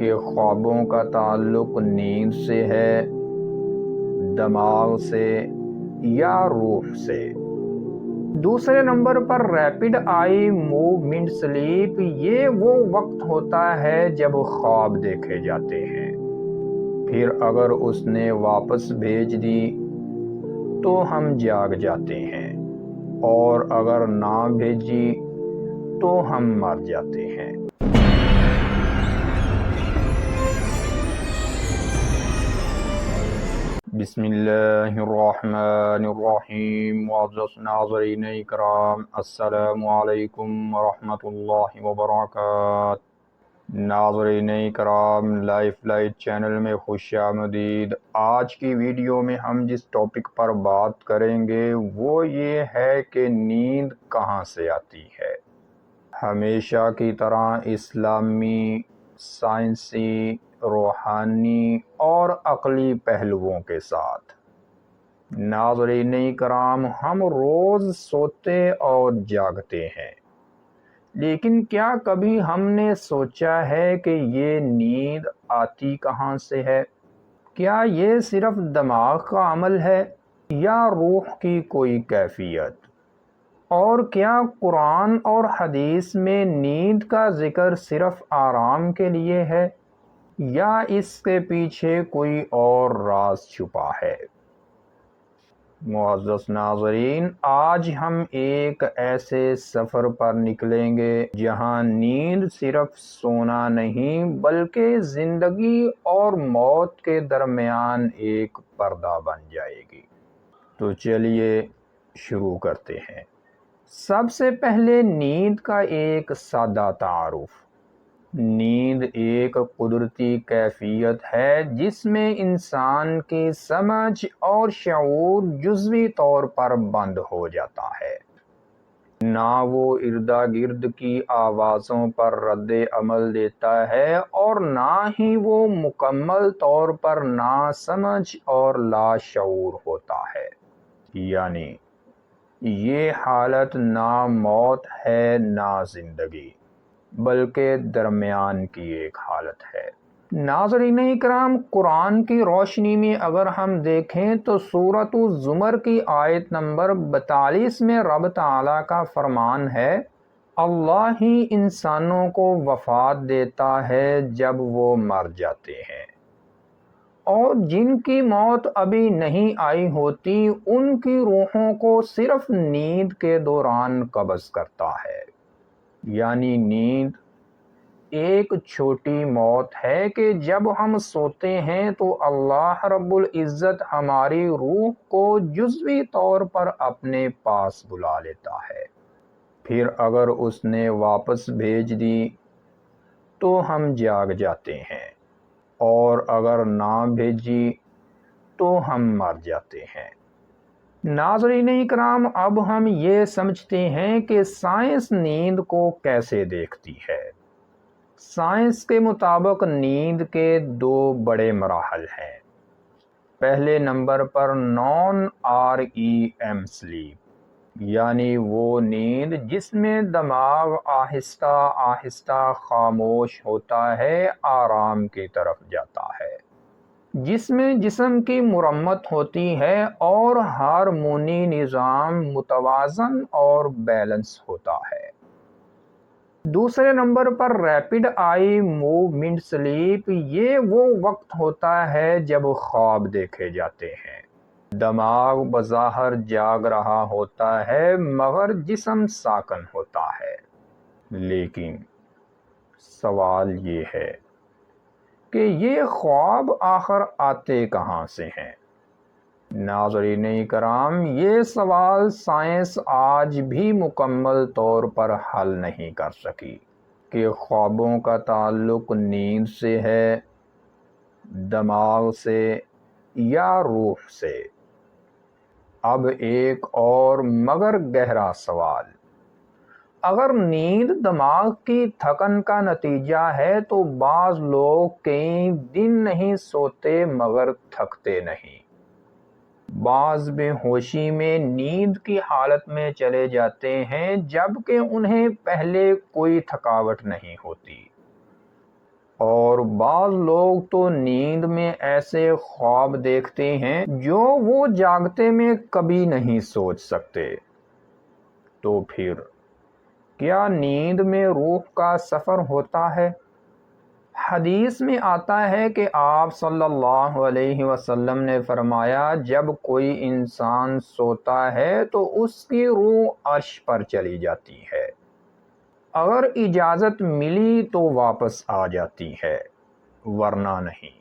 کہ خوابوں کا تعلق نیند سے ہے، دماغ سے یا روح سے۔ دوسرے نمبر پر ریپڈ آئی موومنٹ سلیپ، یہ وہ وقت ہوتا ہے جب خواب دیکھے جاتے ہیں، پھر اگر اس نے واپس بھیج دی تو ہم جاگ جاتے ہیں، اور اگر نہ بھیجی تو ہم مر جاتے ہیں۔ بسم اللہ الرحمن الرحیم۔ معزز ناظرین اکرام، السلام علیکم ورحمۃ اللہ وبرکاتہ۔ ناظرین اکرام، لائف لائٹ چینل میں خوش آمدید۔ آج کی ویڈیو میں ہم جس ٹاپک پر بات کریں گے وہ یہ ہے کہ نیند کہاں سے آتی ہے۔ ہمیشہ کی طرح اسلامی، سائنسی، روحانی اور عقلی پہلوؤں کے ساتھ۔ ناظرین کرام، ہم روز سوتے اور جاگتے ہیں، لیکن کیا کبھی ہم نے سوچا ہے کہ یہ نیند آتی کہاں سے ہے؟ کیا یہ صرف دماغ کا عمل ہے یا روح کی کوئی کیفیت؟ اور کیا قرآن اور حدیث میں نیند کا ذکر صرف آرام کے لیے ہے یا اس کے پیچھے کوئی اور راز چھپا ہے؟ معزز ناظرین، آج ہم ایک ایسے سفر پر نکلیں گے جہاں نیند صرف سونا نہیں بلکہ زندگی اور موت کے درمیان ایک پردہ بن جائے گی۔ تو چلیے شروع کرتے ہیں۔ سب سے پہلے نیند کا ایک سادہ تعارف۔ نیند ایک قدرتی کیفیت ہے جس میں انسان کی سمجھ اور شعور جزوی طور پر بند ہو جاتا ہے۔ نہ وہ اردا گرد کی آوازوں پر رد عمل دیتا ہے اور نہ ہی وہ مکمل طور پر ناسمجھ اور لاشعور ہوتا ہے۔ یعنی یہ حالت نہ موت ہے نہ زندگی، بلکہ درمیان کی ایک حالت ہے۔ ناظرین اکرام، قرآن کی روشنی میں اگر ہم دیکھیں تو سورۃ الزمر کی آیت نمبر 42 میں رب تعالیٰ کا فرمان ہے، اللہ ہی انسانوں کو وفات دیتا ہے جب وہ مر جاتے ہیں، اور جن کی موت ابھی نہیں آئی ہوتی ان کی روحوں کو صرف نیند کے دوران قبض کرتا ہے۔ یعنی نیند ایک چھوٹی موت ہے کہ جب ہم سوتے ہیں تو اللہ رب العزت ہماری روح کو جزوی طور پر اپنے پاس بلا لیتا ہے، پھر اگر اس نے واپس بھیج دی تو ہم جاگ جاتے ہیں، اور اگر نہ بھیجی تو ہم مر جاتے ہیں۔ ناظرین اکرام، اب ہم یہ سمجھتے ہیں کہ سائنس نیند کو کیسے دیکھتی ہے۔ سائنس کے مطابق نیند کے دو بڑے مراحل ہیں۔ پہلے نمبر پر نان REM سلیپ، یعنی وہ نیند جس میں دماغ آہستہ آہستہ خاموش ہوتا ہے، آرام کی طرف جاتا ہے، جس میں جسم کی مرمت ہوتی ہے اور ہارمونی نظام متوازن اور بیلنس ہوتا ہے۔ دوسرے نمبر پر ریپڈ آئی موومنٹ سلیپ، یہ وہ وقت ہوتا ہے جب خواب دیکھے جاتے ہیں، دماغ بظاہر جاگ رہا ہوتا ہے مگر جسم ساکن ہوتا ہے۔ لیکن سوال یہ ہے کہ یہ خواب آخر آتے کہاں سے ہیں؟ ناظرین کرام، یہ سوال سائنس آج بھی مکمل طور پر حل نہیں کر سکی کہ خوابوں کا تعلق نیند سے ہے، دماغ سے یا روح سے۔ اب ایک اور مگر گہرا سوال، اگر نیند دماغ کی تھکن کا نتیجہ ہے تو بعض لوگ کئی دن نہیں سوتے مگر تھکتے نہیں، بعض بے ہوشی میں نیند کی حالت میں چلے جاتے ہیں جبکہ انہیں پہلے کوئی تھکاوٹ نہیں ہوتی، اور بعض لوگ تو نیند میں ایسے خواب دیکھتے ہیں جو وہ جاگتے میں کبھی نہیں سوچ سکتے۔ تو پھر کیا نیند میں روح کا سفر ہوتا ہے؟ حدیث میں آتا ہے کہ آپ صلی اللہ علیہ وسلم نے فرمایا، جب کوئی انسان سوتا ہے تو اس کی روح عرش پر چلی جاتی ہے، اگر اجازت ملی تو واپس آ جاتی ہے، ورنہ نہیں۔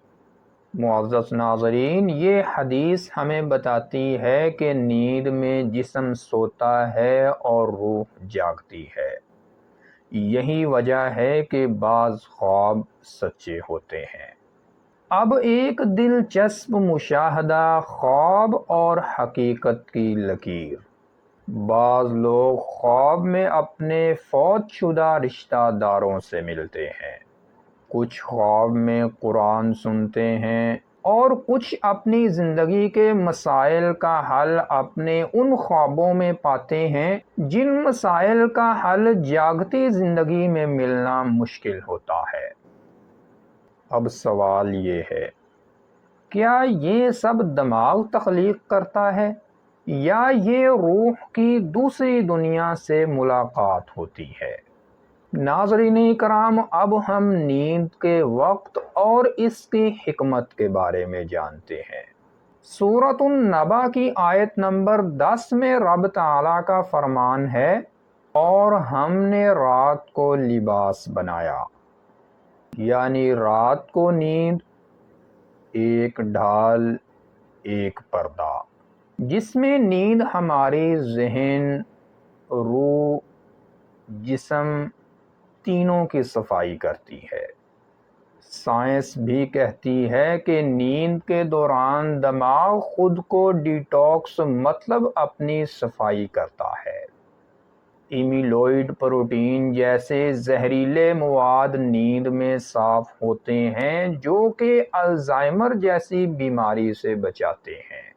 معزز ناظرین، یہ حدیث ہمیں بتاتی ہے کہ نیند میں جسم سوتا ہے اور روح جاگتی ہے۔ یہی وجہ ہے کہ بعض خواب سچے ہوتے ہیں۔ اب ایک دلچسپ مشاہدہ، خواب اور حقیقت کی لکیر۔ بعض لوگ خواب میں اپنے فوت شدہ رشتہ داروں سے ملتے ہیں، کچھ خواب میں قرآن سنتے ہیں، اور کچھ اپنی زندگی کے مسائل کا حل اپنے ان خوابوں میں پاتے ہیں جن مسائل کا حل جاگتی زندگی میں ملنا مشکل ہوتا ہے۔ اب سوال یہ ہے، کیا یہ سب دماغ تخلیق کرتا ہے یا یہ روح کی دوسری دنیا سے ملاقات ہوتی ہے؟ ناظرین کرام، اب ہم نیند کے وقت اور اس کی حکمت کے بارے میں جانتے ہیں۔ سورۃ النبا کی آیت نمبر 10 میں رب تعالیٰ کا فرمان ہے، اور ہم نے رات کو لباس بنایا، یعنی رات کو نیند ایک ڈھال، ایک پردہ، جس میں نیند ہماری ذہن، روح، جسم تینوں کی صفائی کرتی ہے۔ سائنس بھی کہتی ہے کہ نیند کے دوران دماغ خود کو ڈیٹاکس مطلب اپنی صفائی کرتا ہے۔ ایمیلوئڈ پروٹین جیسے زہریلے مواد نیند میں صاف ہوتے ہیں جو کہ الزائمر جیسی بیماری سے بچاتے ہیں۔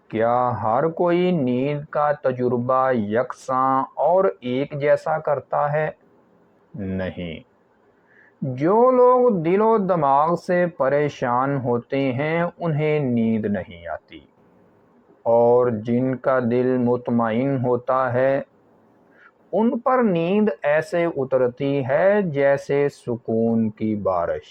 کیا ہر کوئی نیند کا تجربہ یکساں اور ایک جیسا کرتا ہے؟ نہیں۔ جو لوگ دل و دماغ سے پریشان ہوتے ہیں انہیں نیند نہیں آتی، اور جن کا دل مطمئن ہوتا ہے ان پر نیند ایسے اترتی ہے جیسے سکون کی بارش۔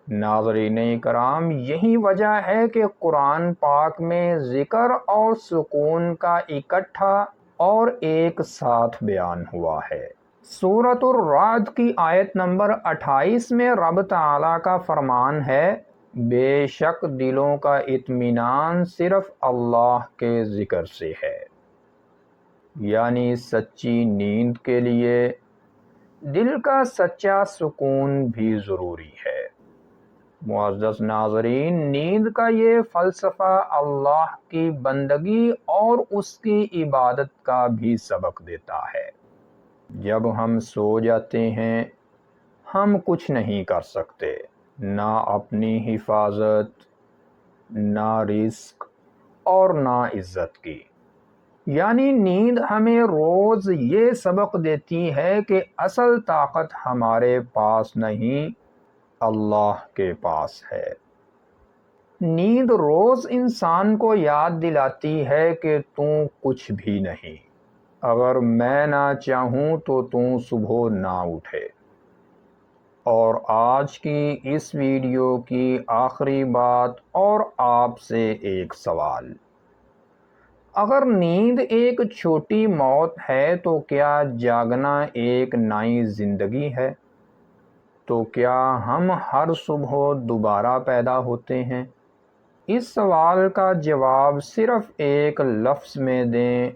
ناظرین کرام، یہی وجہ ہے کہ قرآن پاک میں ذکر اور سکون کا اکٹھا اور ایک ساتھ بیان ہوا ہے۔ سورۃ الرعد کی آیت نمبر 28 میں رب تعالیٰ کا فرمان ہے، بے شک دلوں کا اطمینان صرف اللہ کے ذکر سے ہے۔ یعنی سچی نیند کے لیے دل کا سچا سکون بھی ضروری ہے۔ معزز ناظرین، نیند کا یہ فلسفہ اللہ کی بندگی اور اس کی عبادت کا بھی سبق دیتا ہے۔ جب ہم سو جاتے ہیں ہم کچھ نہیں کر سکتے، نہ اپنی حفاظت، نہ رزق اور نہ عزت کی۔ یعنی نیند ہمیں روز یہ سبق دیتی ہے کہ اصل طاقت ہمارے پاس نہیں، اللہ کے پاس ہے۔ نیند روز انسان کو یاد دلاتی ہے کہ تو کچھ بھی نہیں، اگر میں نہ چاہوں تو صبح نہ اٹھے۔ اور آج کی اس ویڈیو کی آخری بات اور آپ سے ایک سوال، اگر نیند ایک چھوٹی موت ہے تو کیا جاگنا ایک نئی زندگی ہے؟ تو کیا ہم ہر صبح دوبارہ پیدا ہوتے ہیں؟ اس سوال کا جواب صرف ایک لفظ میں دیں،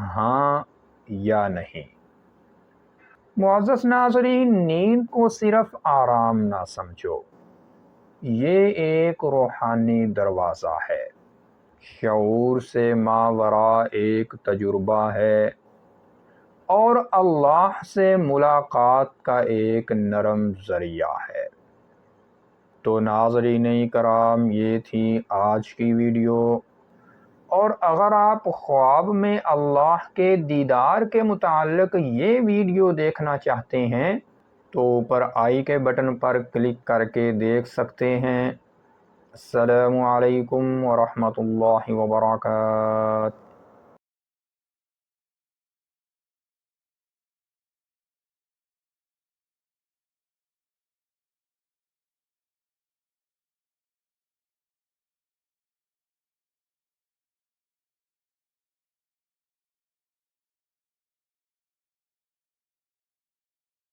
ہاں یا نہیں۔ معزز ناظرین، نیند کو صرف آرام نہ سمجھو، یہ ایک روحانی دروازہ ہے، شعور سے ماوراء ایک تجربہ ہے، اور اللہ سے ملاقات کا ایک نرم ذریعہ ہے۔ تو ناظرین کرام، یہ تھی آج کی ویڈیو، اور اگر آپ خواب میں اللہ کے دیدار کے متعلق یہ ویڈیو دیکھنا چاہتے ہیں تو اوپر آئی کے بٹن پر کلک کر کے دیکھ سکتے ہیں۔ السلام علیکم ورحمۃ اللہ وبرکاتہ۔